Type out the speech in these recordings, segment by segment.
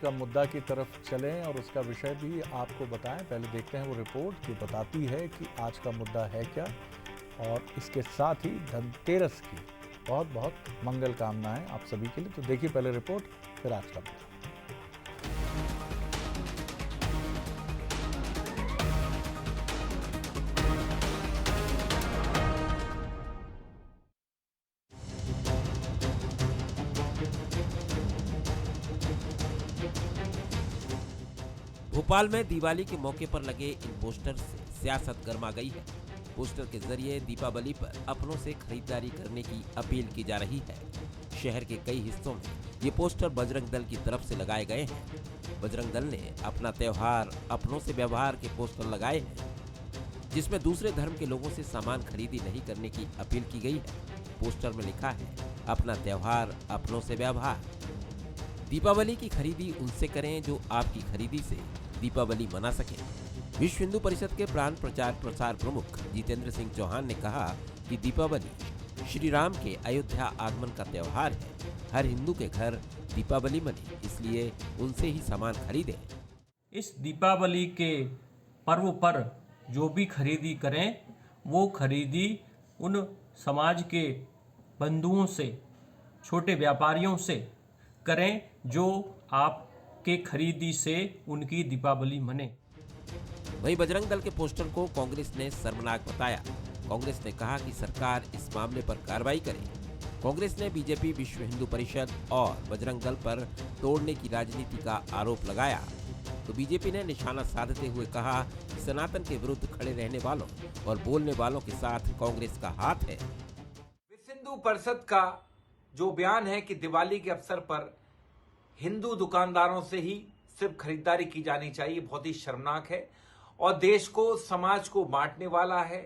का मुद्दा की तरफ चलें और उसका विषय भी आपको बताएं। पहले देखते हैं वो रिपोर्ट जो बताती है कि आज का मुद्दा है क्या, और इसके साथ ही धनतेरस की बहुत बहुत मंगल कामनाएं आप सभी के लिए। तो देखिए पहले रिपोर्ट, फिर आज का मुद्दा। भोपाल में दिवाली के मौके पर लगे इन पोस्टर से सियासत गर्मा गई है। पोस्टर के जरिए दीपावली पर अपनों से खरीदारी करने की अपील की जा रही है। शहर के कई हिस्सों में ये पोस्टर बजरंग दल की तरफ से लगाए गए हैं। बजरंग दल ने अपना त्योहार अपनों से व्यवहार के पोस्टर लगाए हैं, जिसमें दूसरे धर्म के लोगों से सामान खरीदी नहीं करने की अपील की गई है। पोस्टर में लिखा है, अपना त्योहार अपनों से व्यवहार। दीपावली की खरीदी उनसे करें जो आपकी खरीदी से दीपावली मना सके। विश्व हिंदू परिषद के प्राण प्रचार प्रसार प्रमुख जितेंद्र सिंह चौहान ने कहा कि दीपावली श्री राम के अयोध्या आगमन का त्योहार है। हर हिंदू के घर दीपावली मने, इसलिए उनसे ही सामान खरीदें। इस दीपावली के पर्व पर जो भी खरीदी करें, वो खरीदी उन समाज के बंधुओं से, छोटे व्यापारियों से करें जो आपके खरीदी से उनकी दीपावली मने। वहीं बजरंग दल के पोस्टर को कांग्रेस ने शर्मनाक बताया। कांग्रेस ने कहा कि सरकार इस मामले पर कार्रवाई करे। कांग्रेस ने बीजेपी, विश्व हिंदू परिषद और बजरंग दल पर तोड़ने की राजनीति का आरोप लगाया। तो बीजेपी ने निशाना साधते हुए कहा कि सनातन के विरुद्ध खड़े रहने वालों और बोलने वालों के साथ कांग्रेस का हाथ है। विश्व हिंदू परिषद का जो बयान है कि दिवाली के अवसर पर हिंदू दुकानदारों से ही सिर्फ खरीदारी की जानी चाहिए, बहुत ही शर्मनाक है और देश को, समाज को बांटने वाला है,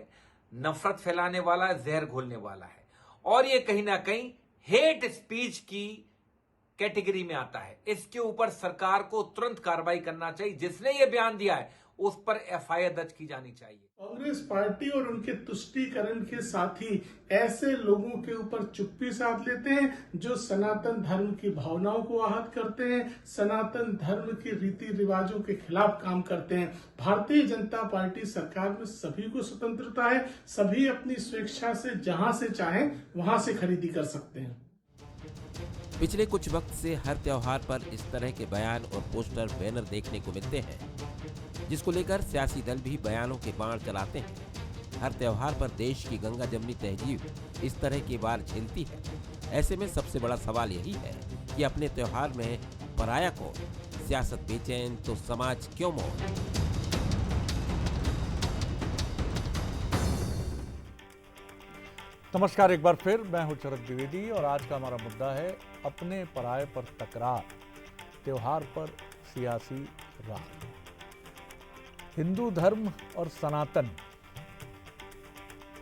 नफरत फैलाने वाला है, जहर घोलने वाला है और ये कहीं ना कहीं हेट स्पीच की कैटेगरी में आता है। इसके ऊपर सरकार को तुरंत कार्रवाई करना चाहिए। जिसने ये बयान दिया है उस पर एफआईआर दर्ज की जानी चाहिए। कांग्रेस पार्टी और उनके तुष्टीकरण के साथी ऐसे लोगों के ऊपर चुप्पी साध लेते हैं जो सनातन धर्म की भावनाओं को आहत करते हैं, सनातन धर्म के रीति रिवाजों के खिलाफ काम करते हैं। भारतीय जनता पार्टी सरकार में सभी को स्वतंत्रता है, सभी अपनी स्वेच्छा से जहां से चाहें वहां से खरीदी कर सकते हैं। पिछले कुछ वक्त से हर त्योहार पर इस तरह के बयान और पोस्टर, बैनर देखने को मिलते हैं, जिसको लेकर सियासी दल भी बयानों के बाण चलाते हैं। हर त्योहार पर देश की गंगा जमनी तहजीब इस तरह की वार झेलती है। ऐसे में सबसे बड़ा सवाल यही है कि अपने त्योहार में पराया को सियासत बेचैन तो समाज क्यों मौन। नमस्कार, एक बार फिर मैं हूं शरद द्विवेदी और आज का हमारा मुद्दा है अपने पराये पर तकरार, त्योहार पर सियासी राग। हिंदू धर्म और सनातन,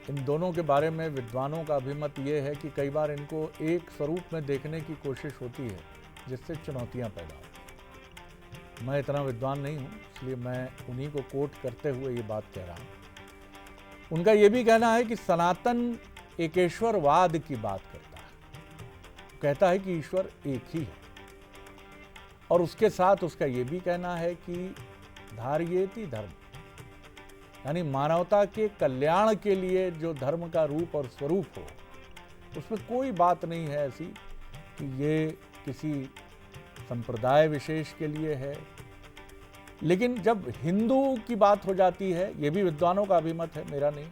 इन दोनों के बारे में विद्वानों का अभिमत ये है कि कई बार इनको एक स्वरूप में देखने की कोशिश होती है, जिससे चुनौतियां पैदा होती हैं। मैं इतना विद्वान नहीं हूं, इसलिए मैं उन्हीं को कोट करते हुए ये बात कह रहा हूं। उनका ये भी कहना है कि सनातन एकेश्वरवाद की बात करता है, कहता है कि ईश्वर एक ही है, और उसके साथ उसका ये भी कहना है कि धार्येति धर्म, यानी मानवता के कल्याण के लिए जो धर्म का रूप और स्वरूप हो, उसमें कोई बात नहीं है ऐसी कि ये किसी संप्रदाय विशेष के लिए है। लेकिन जब हिंदू की बात हो जाती है, ये भी विद्वानों का अभिमत है, मेरा नहीं,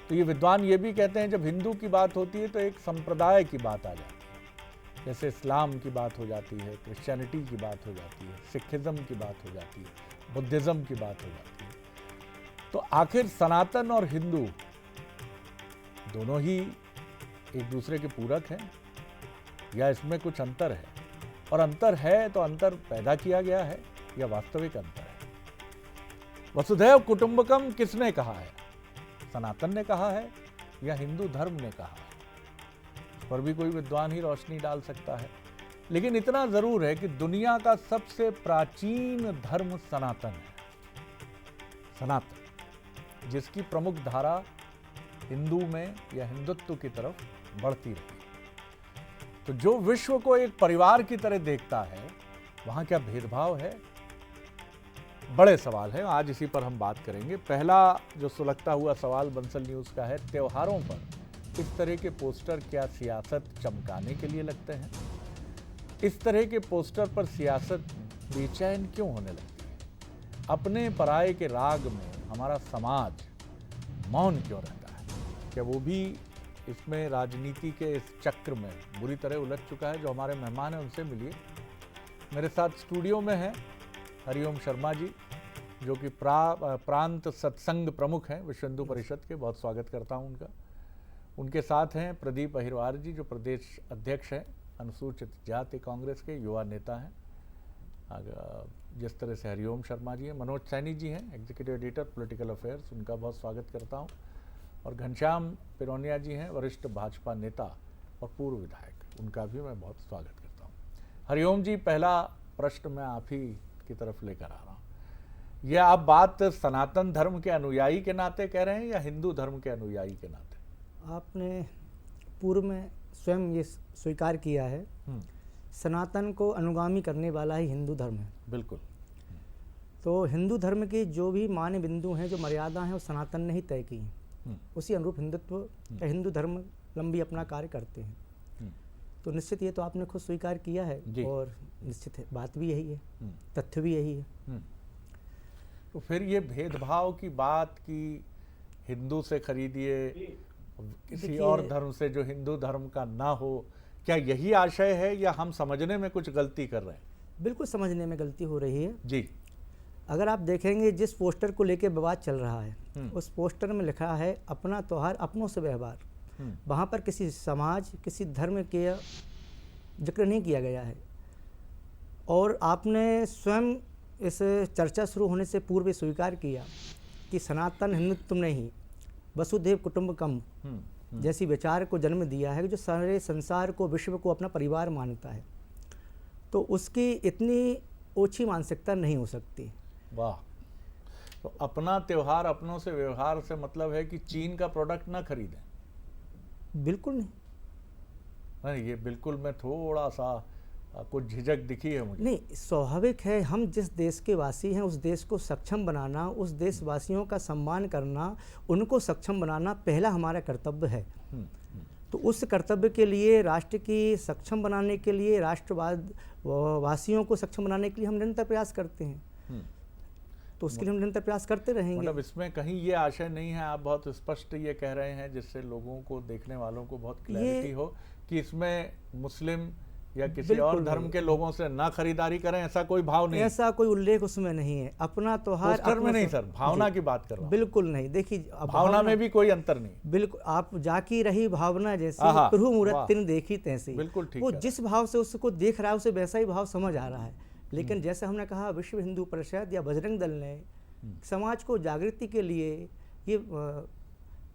तो ये विद्वान ये भी कहते हैं जब हिंदू की बात होती है तो एक संप्रदाय की बात आ जाती है। जैसे इस्लाम की बात हो जाती है, क्रिश्चियनिटी की बात हो जाती है, सिखिज्म की बात हो जाती है, बुद्धिज्म की बात हो जाती है। तो आखिर सनातन और हिंदू दोनों ही एक दूसरे के पूरक हैं या इसमें कुछ अंतर है? और अंतर है तो अंतर पैदा किया गया है या वास्तविक अंतर है? वसुधैव कुटुंबकम किसने कहा है? सनातन ने कहा है या हिंदू धर्म ने कहा है? इस पर भी कोई विद्वान ही रोशनी डाल सकता है। लेकिन इतना जरूर है कि दुनिया का सबसे प्राचीन धर्म सनातन है। सनातन, जिसकी प्रमुख धारा हिंदू में या हिंदुत्व की तरफ बढ़ती रही। तो जो विश्व को एक परिवार की तरह देखता है, वहाँ क्या भेदभाव है? बड़े सवाल हैं, आज इसी पर हम बात करेंगे। पहला जो सुलगता हुआ सवाल बंसल न्यूज़ का है, त्योहारों पर इस तरह के पोस्टर क्या सियासत चमकाने के लिए लगते हैं? इस तरह के पोस्टर पर सियासत बेचैन क्यों होने लगती है? अपने पराये के राग में हमारा समाज मौन क्यों रहता है? क्या वो भी इसमें राजनीति के इस चक्र में बुरी तरह उलझ चुका है? जो हमारे मेहमान हैं उनसे मिलिए। मेरे साथ स्टूडियो में हैं हरिओम शर्मा जी, जो कि प्रांत सत्संग प्रमुख हैं विश्व हिंदू परिषद के। बहुत स्वागत करता हूं उनका। उनके साथ हैं प्रदीप अहिरवार जी, जो प्रदेश अध्यक्ष हैं अनुसूचित जाति कांग्रेस के, युवा नेता हैं। जिस तरह से हरिओम शर्मा जी हैं, मनोज सैनी जी हैं एग्जीक्यूटिव एडिटर पॉलिटिकल अफेयर्स, उनका बहुत स्वागत करता हूं। और घनश्याम पिरोनिया जी हैं वरिष्ठ भाजपा नेता और पूर्व विधायक, उनका भी मैं बहुत स्वागत करता हूं। हरिओम जी, पहला प्रश्न मैं आप ही की तरफ लेकर आ रहा हूं। यह आप बात सनातन धर्म के अनुयायी के नाते कह रहे हैं या हिंदू धर्म के अनुयायी के नाते? आपने पूर्व में स्वयं ये स्वीकार किया है, सनातन को अनुगामी करने वाला ही हिंदू धर्म है। बिल्कुल। तो हिंदू धर्म की जो भी मान्य बिंदु हैं, जो मर्यादा हैं, वो सनातन ने ही तय की हैं। उसी अनुरूप हिंदुत्व या हिंदू धर्म लंबी अपना कार्य करते हैं। तो निश्चित ये तो आपने खुद स्वीकार किया है और निश्चित है, बात भी यही है, तथ्य भी यही है। तो फिर ये भेदभाव की बात कि हिंदू से खरीदिए किसी और धर्म से जो हिंदू धर्म का ना हो, क्या यही आशय है या हम समझने में कुछ गलती कर रहे हैं? बिल्कुल समझने में गलती हो रही है जी। अगर आप देखेंगे जिस पोस्टर को लेकर विवाद चल रहा है, उस पोस्टर में लिखा है अपना त्योहार अपनों से व्यवहार। वहाँ पर किसी समाज, किसी धर्म के जिक्र नहीं किया गया है। और आपने स्वयं इस चर्चा शुरू होने से पूर्व स्वीकार किया कि सनातन हिंदुत्व ने ही वसुधैव कुटुंबकम जैसी विचार को जन्म दिया है, जो सारे संसार को, विश्व को अपना परिवार मानता है। तो उसकी इतनी ओछी मानसिकता नहीं हो सकती। वाह। तो अपना त्योहार अपनों से व्यवहार से मतलब है कि चीन का प्रोडक्ट ना खरीदें? बिल्कुल नहीं, ये बिल्कुल में थोड़ा सा कुछ झिझक दिखी है मुझे। नहीं, स्वाभाविक है, हम जिस देश के वासी हैं उस देश को सक्षम बनाना, उस देशवासियों का सम्मान करना, उनको सक्षम बनाना पहला हमारा कर्तव्य है। तो उस कर्तव्य के लिए, राष्ट्र की सक्षम बनाने के लिए, राष्ट्रवाद वासियों को सक्षम बनाने के लिए हम निरंतर प्रयास करते हैं। तो उसके लिए हम निरंतर प्रयास करते रहेंगे। मतलब इसमें कहीं ये आशय नहीं है, आप बहुत स्पष्ट ये कह रहे हैं जिससे लोगों को, देखने वालों को बहुत क्लैरिटी हो कि इसमें मुस्लिम या किसी और धर्म के लोगों से ना खरीदारी करें, ऐसा कोई भाव नहीं, ऐसा कोई उल्लेख उसमें नहीं है। अपना त्योहार पोस्टर में नहीं सर, भावना की बात कर रहा हूं। बिल्कुल नहीं। देखिए, भावना में भी कोई अंतर नहीं। बिल्कुल, आप जाकी रही भावना जैसी, प्रभु मूरत तिन देखी तैसी। बिल्कुल ठीक। वो जिस भाव से उसको देख रहा है उसे वैसा ही भाव समझ आ रहा है। लेकिन जैसे हमने कहा, विश्व हिंदू परिषद या बजरंग दल ने समाज को जागृति के लिए ये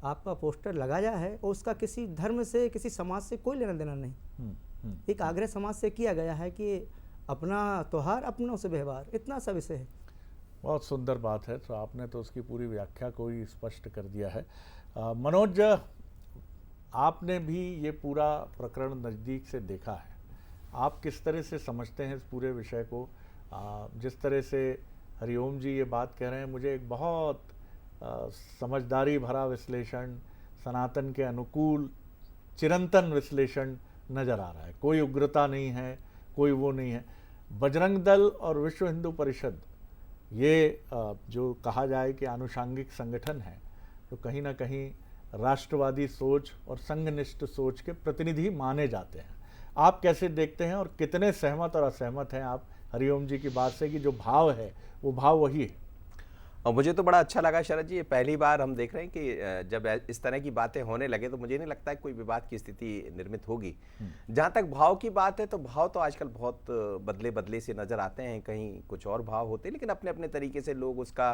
आपका पोस्टर लगाया है, और उसका किसी धर्म से, किसी समाज से कोई लेना देना नहीं। एक आग्रह समाज से किया गया है कि अपना त्योहार अपनों से व्यवहार, इतना सा विषय है। बहुत सुंदर बात है। तो आपने तो उसकी पूरी व्याख्या को ही स्पष्ट कर दिया है। मनोज, आपने भी ये पूरा प्रकरण नज़दीक से देखा है, आप किस तरह से समझते हैं इस पूरे विषय को? जिस तरह से हरिओम जी ये बात कह रहे हैं, मुझे एक बहुत समझदारी भरा विश्लेषण, सनातन के अनुकूल चिरंतन विश्लेषण नज़र आ रहा है। कोई उग्रता नहीं है, कोई वो नहीं है। बजरंग दल और विश्व हिंदू परिषद, ये जो कहा जाए कि आनुषांगिक संगठन है, तो कहीं ना कहीं राष्ट्रवादी सोच और संघनिष्ठ सोच के प्रतिनिधि माने जाते हैं। आप कैसे देखते हैं और कितने सहमत और असहमत हैं आप हरिओम जी की बात से कि जो भाव है वो भाव वही है? और मुझे तो बड़ा अच्छा लगा शरद जी, ये पहली बार हम देख रहे हैं कि जब इस तरह की बातें होने लगे तो मुझे नहीं लगता है कोई विवाद की स्थिति निर्मित होगी। जहाँ तक भाव की बात है, तो भाव तो आजकल बहुत बदले बदले से नज़र आते हैं, कहीं कुछ और भाव होते हैं, लेकिन अपने अपने तरीके से लोग उसका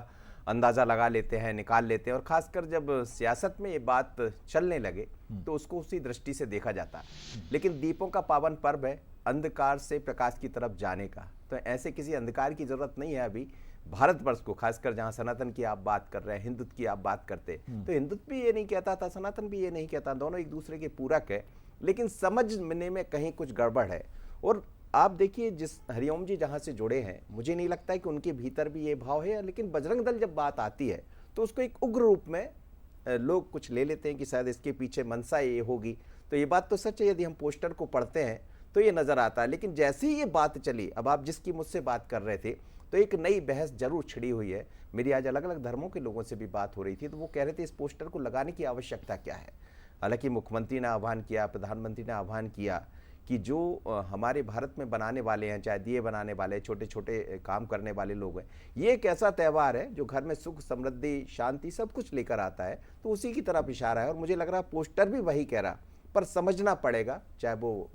अंदाज़ा लगा लेते हैं, निकाल लेते हैं। और ख़ासकर जब सियासत में ये बात चलने लगे तो उसको उसी दृष्टि से देखा जाता है। लेकिन दीपों का पावन पर्व है अंधकार से प्रकाश की तरफ जाने का, तो ऐसे किसी अंधकार की ज़रूरत नहीं है अभी भारतवर्ष को, खासकर जहां सनातन की आप बात कर रहे हैं, हिंदुत्व की आप बात करते, तो हिंदुत्व भी ये नहीं कहता था, सनातन भी ये नहीं कहता, दोनों एक दूसरे के पूरक है, लेकिन समझने में कहीं कुछ गड़बड़ है। और आप देखिए, जिस हरिओम जी जहां से जुड़े हैं, मुझे नहीं लगता है कि उनके भीतर भी ये भाव है, लेकिन बजरंग दल जब बात आती है तो उसको एक उग्र रूप में लोग कुछ ले लेते हैं कि शायद इसके पीछे मंशा ये होगी। तो ये बात तो सच है, यदि हम पोस्टर को पढ़ते हैं तो ये नजर आता है। लेकिन जैसे ही ये बात चली, अब आप जिसकी मुझसे बात कर रहे थे, तो एक नई बहस जरूर छिड़ी हुई है। मेरी आज अलग अलग धर्मों के लोगों से भी बात हो रही थी, तो वो कह रहे थे इस पोस्टर को लगाने की आवश्यकता क्या है। हालांकि मुख्यमंत्री ने आह्वान किया, प्रधानमंत्री ने आह्वान किया कि जो हमारे भारत में बनाने वाले हैं, चाहे दिए बनाने वाले, छोटे छोटे काम करने वाले लोग हैं, ये एक ऐसा त्यौहार है जो घर में सुख, समृद्धि, शांति सब कुछ लेकर आता है। तो उसी की तरफ इशारा है, और मुझे लग रहा है पोस्टर भी वही कह रहा। पर समझना पड़ेगा, चाहे वो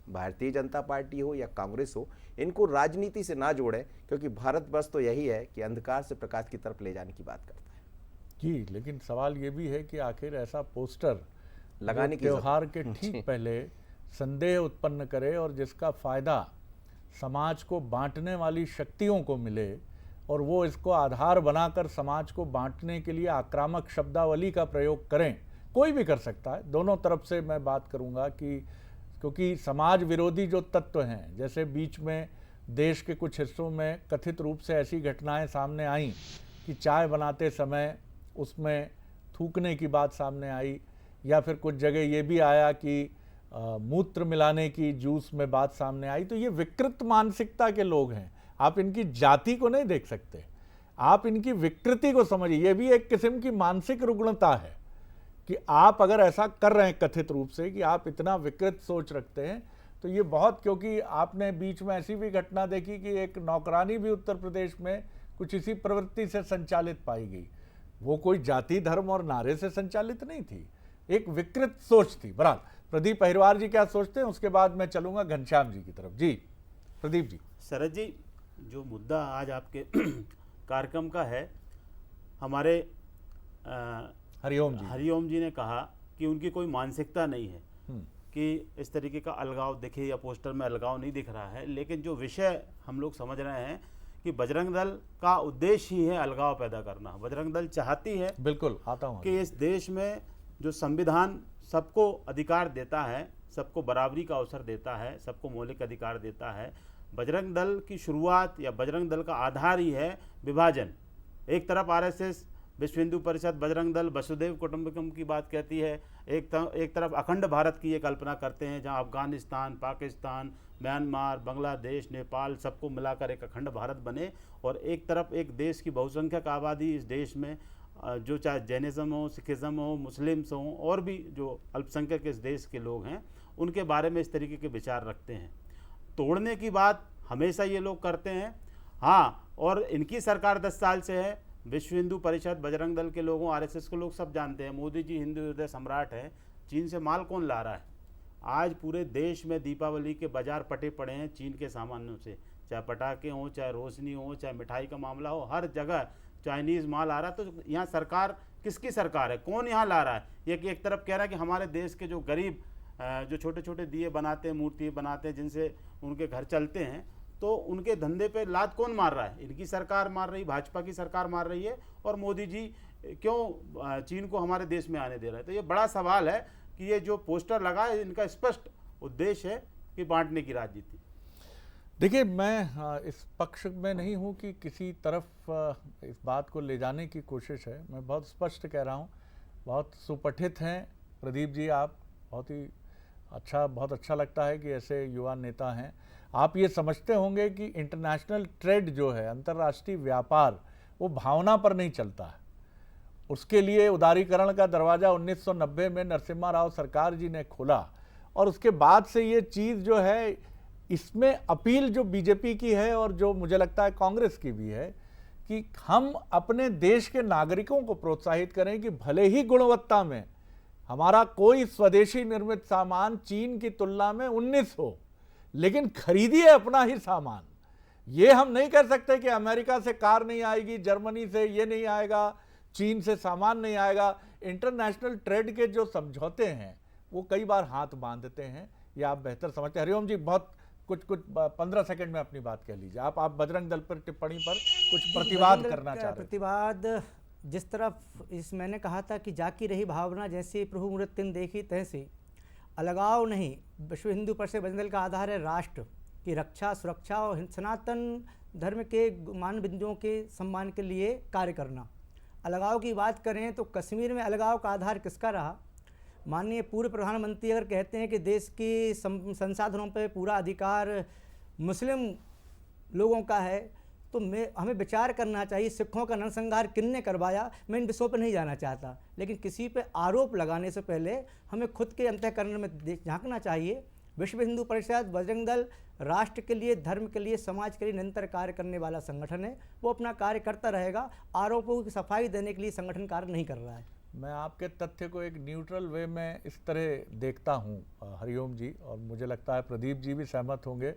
भारतीय जनता पार्टी हो या कांग्रेस हो, इनको राजनीति से ना जोड़े, क्योंकि भारत बस तो यही है कि अंधकार से प्रकाश की तरफ ले जाने की बात करता है। जी, लेकिन सवाल ये भी है कि आखिर ऐसा पोस्टर लगाने की त्योहार के ठीक पहले संदेह उत्पन्न करे और जिसका फायदा समाज को बांटने वाली शक्तियों को मिले, और वो इसको आधार बनाकर समाज को बांटने के लिए आक्रामक शब्दावली का प्रयोग करें। कोई भी कर सकता है, दोनों तरफ से मैं बात करूंगा कि क्योंकि समाज विरोधी जो तत्व हैं, जैसे बीच में देश के कुछ हिस्सों में कथित रूप से ऐसी घटनाएं सामने आईं कि चाय बनाते समय उसमें थूकने की बात सामने आई, या फिर कुछ जगह ये भी आया कि मूत्र मिलाने की जूस में बात सामने आई। तो ये विकृत मानसिकता के लोग हैं, आप इनकी जाति को नहीं देख सकते, आप इनकी विकृति को समझिए। ये भी एक किस्म की मानसिक रुग्णता है कि आप अगर ऐसा कर रहे हैं कथित रूप से कि आप इतना विकृत सोच रखते हैं, तो ये बहुत, क्योंकि आपने बीच में ऐसी भी घटना देखी कि एक नौकरानी भी उत्तर प्रदेश में कुछ इसी प्रवृत्ति से संचालित पाई गई। वो कोई जाति, धर्म और नारे से संचालित नहीं थी, एक विकृत सोच थी। बहरहाल प्रदीप अहिरवार जी क्या सोचते हैं, उसके बाद मैं चलूंगा घनश्याम जी की तरफ। जी प्रदीप जी। शरद जी, जो मुद्दा आज आपके कार्यक्रम का है, हमारे हरिओम जी ने कहा कि उनकी कोई मानसिकता नहीं है कि इस तरीके का अलगाव दिखे, या पोस्टर में अलगाव नहीं दिख रहा है। लेकिन जो विषय हम लोग समझ रहे हैं कि बजरंग दल का उद्देश्य ही है अलगाव पैदा करना। बजरंग दल चाहती है, बिल्कुल आता हूं, कि इस देश में जो संविधान सबको अधिकार देता है, सबको बराबरी का अवसर देता है, सबको मौलिक अधिकार देता है, बजरंग दल की शुरुआत या बजरंग दल का आधार ही है विभाजन। एक तरफ आरएसएस, विश्व हिंदू परिषद, बजरंग दल, वसुधैव कुटुंबकम की बात कहती है, एक तरफ अखंड भारत की ये कल्पना करते हैं जहां अफगानिस्तान, पाकिस्तान, म्यांमार, बांग्लादेश, नेपाल सबको मिलाकर एक अखंड भारत बने, और एक तरफ एक देश की बहुसंख्यक आबादी इस देश में, जो चाहे जैनिज़्म हो, सिखिज़्म हो, मुस्लिम्स हों, और भी जो अल्पसंख्यक इस देश के लोग हैं, उनके बारे में इस तरीके के विचार रखते हैं। तोड़ने की बात हमेशा ये लोग करते हैं। हाँ, और इनकी सरकार 10 साल से है। विश्व हिंदू परिषद, बजरंग दल के लोगों, आरएसएस के लोग सब जानते हैं, मोदी जी हिंदू हृदय सम्राट हैं। चीन से माल कौन ला रहा है? आज पूरे देश में दीपावली के बाजार पटे पड़े हैं चीन के सामानों से, चाहे पटाखे हों, चाहे रोशनी हो, चाहे मिठाई का मामला हो, हर जगह चाइनीज़ माल आ रहा है। तो यहाँ सरकार किसकी सरकार है? कौन यहाँ ला रहा है? ये एक तरफ कह रहा है कि हमारे देश के जो गरीब, जो छोटे छोटे दिए बनाते हैं, मूर्ति बनाते हैं, जिनसे उनके घर चलते हैं, तो उनके धंधे पे लात कौन मार रहा है? इनकी सरकार मार रही, भाजपा की सरकार मार रही है। और मोदी जी क्यों चीन को हमारे देश में आने दे रहे हैं? तो ये बड़ा सवाल है कि ये जो पोस्टर लगा है, इनका स्पष्ट उद्देश्य है कि बांटने की राजनीति। देखिए, मैं इस पक्ष में नहीं हूं कि किसी तरफ इस बात को ले जाने की कोशिश है। मैं बहुत स्पष्ट कह रहा हूं, बहुत सुपठित हैं प्रदीप जी आप, बहुत अच्छा लगता है कि ऐसे युवा नेता हैं। आप ये समझते होंगे कि इंटरनेशनल ट्रेड जो है, अंतर्राष्ट्रीय व्यापार, वो भावना पर नहीं चलता है। उसके लिए उदारीकरण का दरवाज़ा 1990 में नरसिम्हा राव सरकार जी ने खोला, और उसके बाद से ये चीज़ जो है, इसमें अपील जो बीजेपी की है और जो मुझे लगता है कांग्रेस की भी है, कि हम अपने देश के नागरिकों को प्रोत्साहित करें कि भले ही गुणवत्ता में हमारा कोई स्वदेशी निर्मित सामान चीन की तुलना में 19 हो, लेकिन खरीदिए अपना ही सामान। ये हम नहीं कह सकते कि अमेरिका से कार नहीं आएगी, जर्मनी से ये नहीं आएगा, चीन से सामान नहीं आएगा। इंटरनेशनल ट्रेड के जो समझौते हैं वो कई बार हाथ बांधते हैं, ये आप बेहतर समझते हैं। हरिओम जी, बहुत कुछ 15 सेकंड में अपनी बात कह लीजिए। आप बजरंग दल पर टिप्पणी पर कुछ प्रतिवाद करना चाह रहे हैं। प्रतिवाद जिस तरफ मैंने कहा था कि जाकी रही भावना, जैसी प्रभु मूर्ति देखी तैसी, अलगाव नहीं। विश्व हिंदू परिषद बजरंग दल का आधार है राष्ट्र, कि रक्षा, सुरक्षा और सनातन धर्म के मान बिंदुओं के सम्मान के लिए कार्य करना। अलगाव की बात करें तो कश्मीर में अलगाव का आधार किसका रहा? माननीय पूर्व प्रधानमंत्री अगर कहते हैं कि देश की संसाधनों पर पूरा अधिकार मुस्लिम लोगों का है, तो हमें विचार करना चाहिए सिखों का नरसंहार किसने करवाया। मैं इन विषयों पर नहीं जाना चाहता, लेकिन किसी पे आरोप लगाने से पहले हमें खुद के अंतःकरण में झांकना चाहिए। विश्व हिंदू परिषद, बजरंग दल राष्ट्र के लिए, धर्म के लिए, समाज के लिए निरंतर कार्य करने वाला संगठन है। वो अपना कार्य करता रहेगा। आरोपों की सफाई देने के लिए संगठन कार्य नहीं कर रहा है। मैं आपके तथ्य को एक न्यूट्रल वे में इस तरह देखता हूँ हरिओम जी, और मुझे लगता है प्रदीप जी भी सहमत होंगे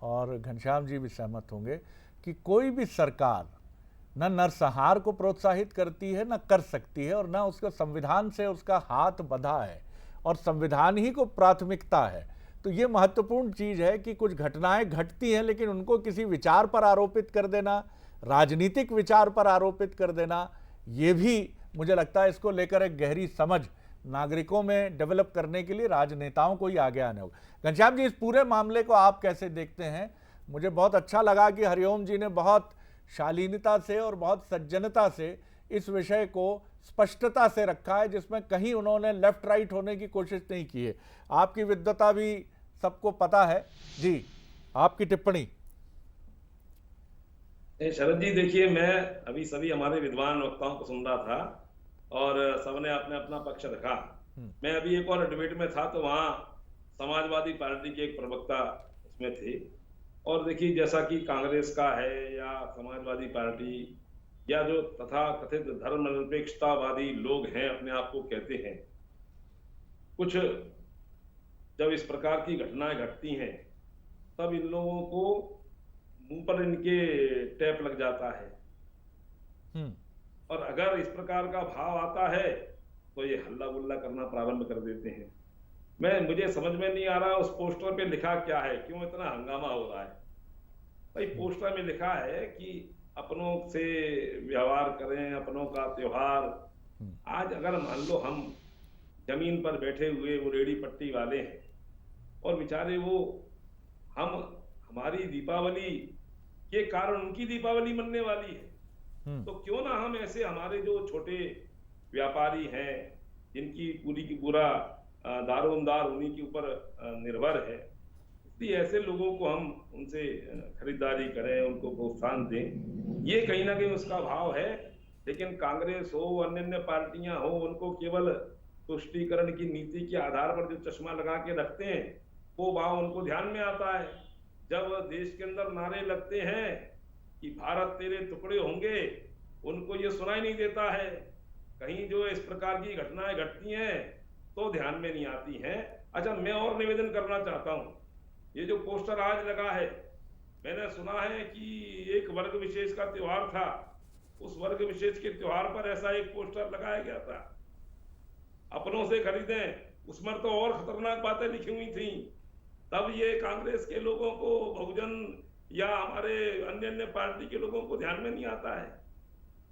और घनश्याम जी भी सहमत होंगे कि कोई भी सरकार न नरसंहार को प्रोत्साहित करती है, न कर सकती है, और न उसका संविधान से उसका हाथ बंधा है और संविधान ही को प्राथमिकता है। तो ये महत्वपूर्ण चीज़ है कि कुछ घटनाएं घटती हैं, लेकिन उनको किसी विचार पर आरोपित कर देना, राजनीतिक विचार पर आरोपित कर देना, ये भी मुझे लगता है इसको लेकर एक गहरी समझ नागरिकों में डेवलप करने के लिए राजनेताओं को ही आगे आने होगा। घनश्याम जी, इस पूरे मामले को आप कैसे देखते हैं? मुझे बहुत अच्छा लगा कि हरिओम जी ने बहुत शालीनता से और बहुत सज्जनता से इस विषय को स्पष्टता से रखा है, जिसमें कहीं उन्होंने लेफ्ट राइट होने की कोशिश नहीं की है। आपकी विद्वता भी सबको पता है। जी, आपकी टिप्पणी। शरद जी, देखिए, मैं अभी सभी हमारे विद्वान वक्ताओं को सुन रहा था और सबने अपने अपना पक्ष रखा। मैं अभी एक और डिबेट में था, तो वहाँ समाजवादी पार्टी के एक प्रवक्ता उसमें थे, और देखिए, जैसा कि कांग्रेस का है या समाजवादी पार्टी या जो तथा कथित धर्मनिरपेक्षतावादी लोग हैं, अपने आप को कहते हैं, कुछ जब इस प्रकार की घटनाएं घटती हैं तब इन लोगों को मुंह पर इनके टैप लग जाता है, और अगर इस प्रकार का भाव आता है तो ये हल्ला गुल्ला करना प्रारंभ कर देते हैं। मुझे समझ में नहीं आ रहा उस पोस्टर पे लिखा क्या है, क्यों इतना हंगामा हो रहा है। भाई, पोस्टर में लिखा है कि अपनों से व्यवहार करें, अपनों का त्योहार। आज अगर मान लो हम जमीन पर बैठे हुए वो रेडी पट्टी वाले हैं और बेचारे वो हमारी दीपावली के कारण उनकी दीपावली मनने वाली है, तो क्यों ना हम ऐसे हमारे जो छोटे व्यापारी हैं जिनकी पूरी की पूरा दारोमदार उन्हीं के ऊपर निर्भर है, इसलिए ऐसे लोगों को हम उनसे खरीदारी करें, उनको प्रोत्साहन दें। ये कहीं ना कहीं उसका भाव है। लेकिन कांग्रेस हो, अन्य पार्टियां हो, उनको केवल तुष्टीकरण की नीति के आधार पर जो चश्मा लगा के रखते हैं, वो भाव उनको ध्यान में आता है। जब देश के अंदर नारे लगते हैं कि भारत तेरे टुकड़े होंगे, उनको ये सुनाई नहीं देता है। कहीं जो इस प्रकार की घटनाएं घटती हैं तो ध्यान में नहीं आती हैं। अच्छा, मैं और निवेदन करना चाहता हूं, ये जो पोस्टर आज लगा है, मैंने सुना है कि एक वर्ग विशेष का त्योहार था, उस वर्ग विशेष के त्योहार पर ऐसा एक पोस्टर लगाया गया था, अपनों से खरीदें। उसमें तो और खतरनाक बातें लिखी हुई थी। तब ये कांग्रेस के लोगों को, बहुजन या हमारे अन्य पार्टी के लोगों को ध्यान में नहीं आता है।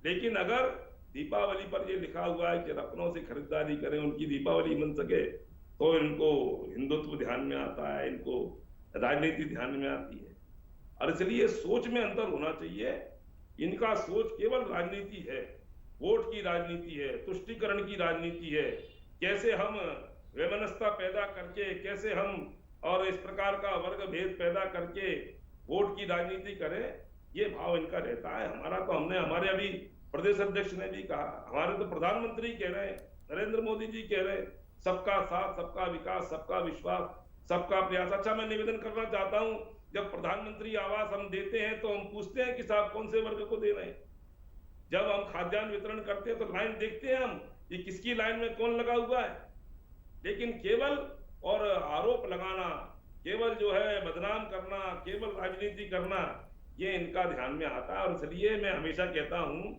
लेकिन अगर दीपावली पर ये लिखा हुआ है कि अपनों से खरीदारी करें, उनकी दीपावली मन सके, तो इनको हिंदुत्व ध्यान में आता है, इनको राजनीति ध्यान में आती है। और इसलिए सोच में अंतर होना चाहिए। इनका सोच केवल राजनीति है, वोट की राजनीति है, तुष्टीकरण की राजनीति है। कैसे हम वैमनस्यता पैदा करके, कैसे हम और इस प्रकार का वर्ग भेद पैदा करके वोट की राजनीति करें, ये भाव इनका रहता है। हमने हमारे अभी प्रदेश अध्यक्ष ने भी कहा, हमारे तो प्रधानमंत्री कह रहे हैं, नरेंद्र मोदी जी कह रहे हैं, सबका साथ, सबका विकास, सबका विश्वास, सबका प्रयास। अच्छा, मैं निवेदन करना चाहता हूं, जब प्रधानमंत्री आवास हम देते हैं तो हम पूछते हैं कि साहब कौन से वर्ग को दे रहे हैं। जब हम खाद्यान्न वितरण करते हैं तो लाइन देखते हैं हम, ये किसकी लाइन में कौन लगा हुआ है। लेकिन केवल और आरोप लगाना, केवल जो है बदनाम करना, केवल राजनीति करना, ये इनका ध्यान में आता है। और इसलिए मैं हमेशा कहता हूं,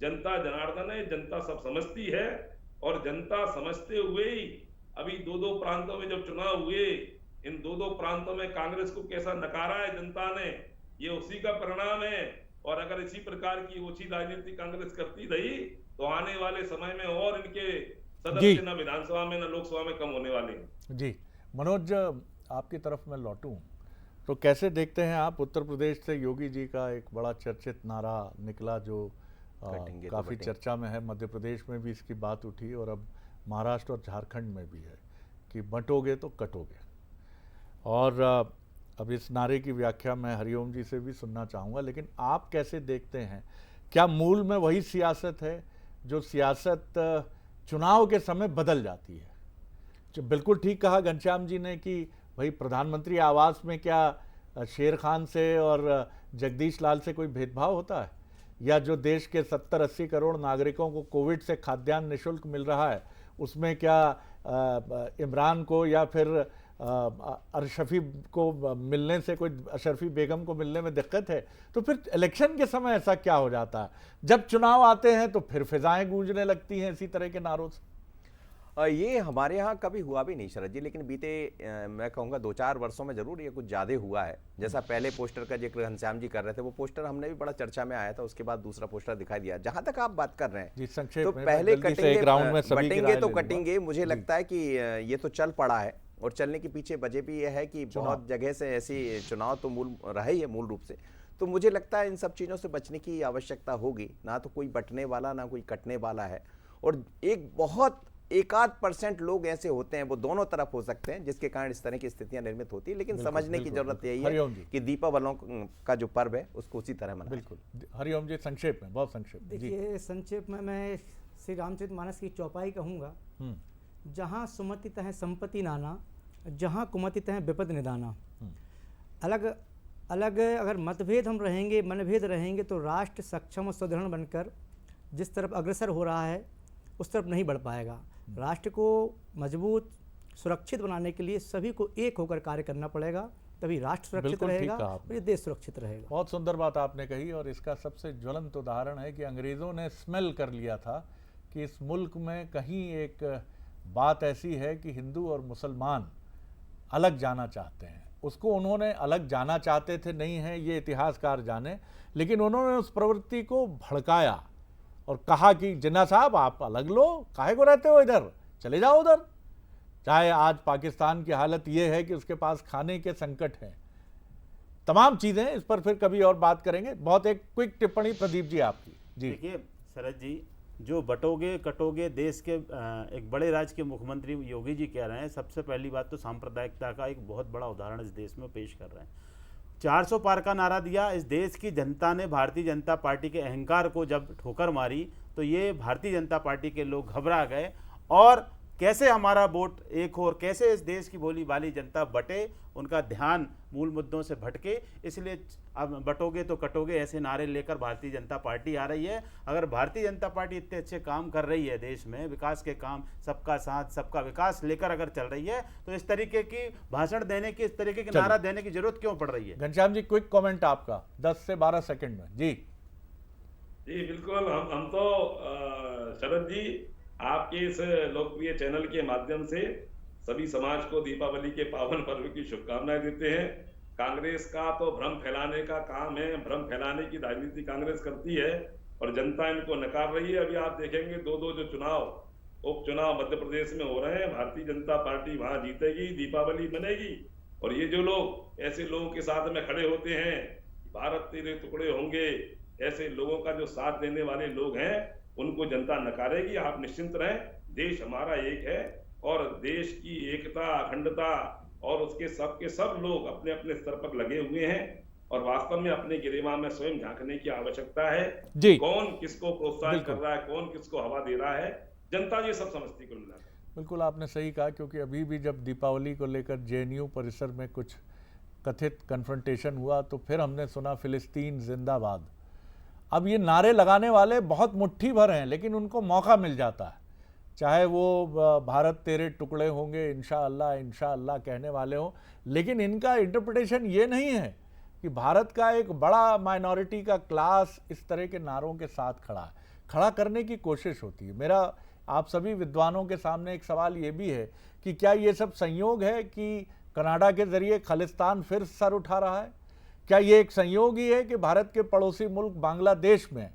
जनता जनार्दन है, जनता सब समझती है, और जनता समझते हुए ही अभी दो प्रांतों में जब चुनाव हुए, इन दो प्रांतों में कांग्रेस को कैसा नकारा है जनता ने, ये उसी का परिणाम है। और अगर इसी प्रकार की ओछी राजनीति कांग्रेस करती रही तो आने वाले समय में और इनके सदस्य न विधानसभा में न लोकसभा में कम होने वाले हैं। जी, मनोज, आपकी तरफ मैं लौटूं। तो कैसे देखते हैं आप उत्तर प्रदेश से योगी जी का एक बड़ा चर्चित नारा निकला जो कटेंगे तो काफ़ी बटेंगे। चर्चा में है, मध्य प्रदेश में भी इसकी बात उठी और अब महाराष्ट्र और झारखंड में भी है कि बंटोगे तो कटोगे। और अब इस नारे की व्याख्या मैं हरिओम जी से भी सुनना चाहूँगा, लेकिन आप कैसे देखते हैं? क्या मूल में वही सियासत है जो सियासत चुनाव के समय बदल जाती है? जो बिल्कुल ठीक कहा घनश्याम जी ने कि भाई प्रधानमंत्री आवास में क्या शेर खान से और जगदीश लाल से कोई भेदभाव होता है? या जो देश के 70-80 करोड़ नागरिकों को कोविड से खाद्यान्न निःशुल्क मिल रहा है उसमें क्या इमरान को या फिर अशरफी को मिलने से कोई, अशरफी बेगम को मिलने में दिक्कत है? तो फिर इलेक्शन के समय ऐसा क्या हो जाता है? जब चुनाव आते हैं तो फिर फिजाएं गूंजने लगती हैं इसी तरह के नारों से। ये हमारे यहाँ कभी हुआ भी नहीं शरद जी, लेकिन बीते मैं कहूँगा 2-4 वर्षों में जरूर ये कुछ ज़्यादा हुआ है। जैसा पहले पोस्टर का जिक्र घनश्याम जी कर रहे थे, वो पोस्टर हमने भी बड़ा चर्चा में आया था, उसके बाद दूसरा पोस्टर दिखाई दिया। जहाँ तक आप बात कर रहे हैं जी, संक्षेप तो में पहले जल्दी से कटेंगे एक राउंड में सभी की बटेंगे राय तो ले लूंगा। कटेंगे, मुझे लगता है कि ये तो चल पड़ा है और चलने के पीछे वजह भी ये है कि बहुत जगह से ऐसी चुनाव तो मूल रहा ही है मूल रूप से। तो मुझे लगता है इन सब चीज़ों से बचने की आवश्यकता होगी। ना तो कोई बटने वाला ना कोई कटने वाला है, और एक बहुत 1-8% लोग ऐसे होते हैं, वो दोनों तरफ हो सकते हैं, जिसके कारण इस तरह की स्थितियां निर्मित होती है। लेकिन समझने की जरूरत यही है कि दीपावली का जो पर्व है उसको उसी तरह मनाएं। बिल्कुल। हरिओम जी संक्षेप में, बहुत संक्षेप में। जी। देखिए, संक्षेप में मैं श्री रामचरितमानस की चौपाई कहूँगा, जहाँ सुमति तह संपत्ति नाना, जहाँ कुमति तह विपद निदाना। अलग अलग अगर मतभेद हम रहेंगे, मनभेद रहेंगे, तो राष्ट्र सक्षम और सुदृढ़ बनकर जिस तरफ अग्रसर हो रहा है उस तरफ नहीं बढ़ पाएगा। राष्ट्र को मजबूत सुरक्षित बनाने के लिए सभी को एक होकर कार्य करना पड़ेगा, तभी राष्ट्र सुरक्षित रहेगा और ये देश सुरक्षित रहेगा। बहुत सुंदर बात आपने कही, और इसका सबसे ज्वलंत उदाहरण है कि अंग्रेज़ों ने स्मेल कर लिया था कि इस मुल्क में कहीं एक बात ऐसी है कि हिंदू और मुसलमान अलग जाना चाहते हैं। उसको उन्होंने अलग जाना चाहते थे नहीं है, ये इतिहासकार जाने, लेकिन उन्होंने उस प्रवृत्ति को भड़काया और कहा कि जिन्ना साहब आप अलग लो, काहे को रहते हो इधर, चले जाओ उधर। चाहे आज पाकिस्तान की हालत ये है कि उसके पास खाने के संकट हैं, तमाम चीज़ें, इस पर फिर कभी और बात करेंगे। बहुत एक क्विक टिप्पणी प्रदीप जी आपकी। जी देखिए शरद जी, जो बटोगे कटोगे देश के एक बड़े राज्य के मुख्यमंत्री योगी जी कह रहे हैं, सबसे पहली बात तो सांप्रदायिकता का एक बहुत बड़ा उदाहरण इस देश में पेश कर रहे हैं। 400 पार का नारा दिया, इस देश की जनता ने भारतीय जनता पार्टी के अहंकार को जब ठोकर मारी तो ये भारतीय जनता पार्टी के लोग घबरा गए, और कैसे हमारा वोट एक हो और कैसे इस देश की भोली भाली जनता बटे, उनका ध्यान मूल मुद्दों से भटके, इसलिए अब बटोगे तो कटोगे ऐसे नारे लेकर भारतीय जनता पार्टी आ रही है। अगर भारतीय जनता पार्टी इतने अच्छे काम कर रही है देश में, विकास के काम, सबका साथ सबका विकास लेकर अगर चल रही है, तो इस तरीके की भाषण देने की, इस तरीके के नारा देने की जरूरत क्यों पड़ रही है? घनश्याम जी, क्विक कमेंट आपका 10 से 12 सेकंड में। जी बिल्कुल। हम तो शरद जी आपके इस लोकप्रिय चैनल के माध्यम से सभी समाज को दीपावली के पावन पर्व की शुभकामनाएं देते हैं। कांग्रेस का तो भ्रम फैलाने का काम है, भ्रम फैलाने की राजनीति कांग्रेस करती है और जनता इनको नकार रही है। अभी आप देखेंगे दो जो उपचुनाव मध्य प्रदेश में हो रहे हैं, भारतीय जनता पार्टी वहां जीतेगी, दीपावली मनेगी। और ये जो लोग ऐसे लोगों के साथ में खड़े होते हैं, भारत तेरे टुकड़े होंगे, ऐसे लोगों का जो साथ देने वाले लोग हैं उनको जनता नकारेगी। आप निश्चिंत रहें, देश हमारा एक है और देश की एकता, अखंडता और उसके सब लोग अपने अपने स्तर पर लगे हुए हैं और वास्तव में अपने गिरेबान में स्वयं झांकने की आवश्यकता है। कौन किसको प्रोत्साहन कर रहा है, कौन किसको हवा दे रहा है, जनता ये सब समझती को मिला। बिल्कुल आपने सही कहा, क्योंकि अभी भी जब दीपावली को लेकर जेएनयू परिसर में कुछ कथित कन्फ्रंटेशन हुआ तो फिर हमने सुना फिलिस्तीन जिंदाबाद। अब ये नारे लगाने वाले बहुत मुट्ठी भर हैं, लेकिन उनको मौका मिल जाता है, चाहे वो भारत तेरे टुकड़े होंगे इंशाअल्लाह इंशाअल्लाह कहने वाले हों, लेकिन इनका इंटरप्रिटेशन ये नहीं है कि भारत का एक बड़ा माइनॉरिटी का क्लास इस तरह के नारों के साथ खड़ा करने की कोशिश होती है। मेरा आप सभी विद्वानों के सामने एक सवाल ये भी है कि क्या ये सब संयोग है कि कनाडा के जरिए खालिस्तान फिर सर उठा रहा है? क्या ये एक संयोग ही है कि भारत के पड़ोसी मुल्क बांग्लादेश में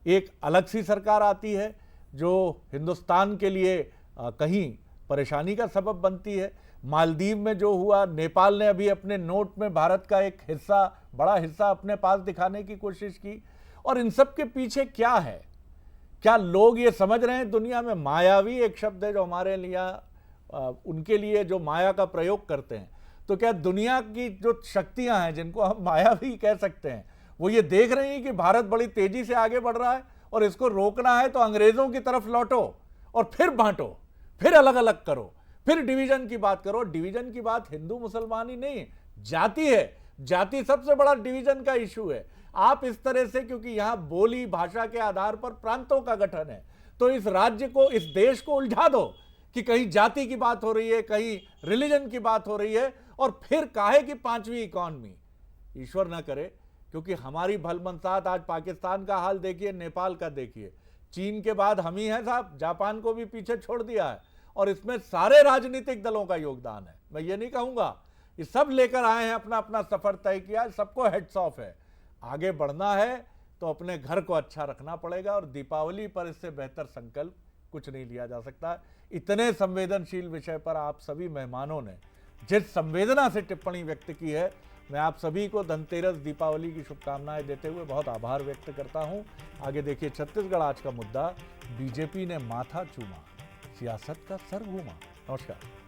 एक अलग सी सरकार आती है जो हिंदुस्तान के लिए कहीं परेशानी का सबब बनती है? मालदीव में जो हुआ, नेपाल ने अभी अपने नोट में भारत का एक हिस्सा, बड़ा हिस्सा अपने पास दिखाने की कोशिश की। और इन सब के पीछे क्या है? क्या लोग ये समझ रहे हैं? दुनिया में मायावी एक शब्द है जो हमारे लिए उनके लिए जो माया का प्रयोग करते हैं, तो क्या दुनिया की जो शक्तियां हैं जिनको हम मायावी कह सकते हैं, वो ये देख रही हैं कि भारत बड़ी तेजी से आगे बढ़ रहा है और इसको रोकना है तो अंग्रेजों की तरफ लौटो और फिर बांटो, फिर अलग अलग करो, फिर डिवीजन की बात करो। डिवीजन की बात हिंदू मुसलमान ही नहीं, जाति है। जाति सबसे बड़ा डिवीजन का इशू है। आप इस तरह से, क्योंकि यहां बोली भाषा के आधार पर प्रांतों का गठन है, तो इस राज्य को, इस देश को उलझा दो कि कहीं जाति की बात हो रही है, कहीं रिलीजन की बात हो रही है, और फिर काहे कि पांचवी इकॉनमी। ईश्वर ना करे, क्योंकि हमारी भलमनसात, आज पाकिस्तान का हाल देखिए, नेपाल का देखिए, चीन के बाद हम ही हैं साहब, जापान को भी पीछे छोड़ दिया है, और इसमें सारे राजनीतिक दलों का योगदान है। मैं ये नहीं कहूंगा, ये सब लेकर आए हैं, अपना अपना सफर तय किया, सबको हेड्स ऑफ है। आगे बढ़ना है तो अपने घर को अच्छा रखना पड़ेगा, और दीपावली पर इससे बेहतर संकल्प कुछ नहीं लिया जा सकता। इतने संवेदनशील विषय पर आप सभी मेहमानों ने जिस संवेदना से टिप्पणी व्यक्त की है, मैं आप सभी को धनतेरस, दीपावली की शुभकामनाएं देते हुए बहुत आभार व्यक्त करता हूं। आगे देखिए छत्तीसगढ़ आज का मुद्दा, बीजेपी ने माथा चूमा, सियासत का सर घूमा। नमस्कार।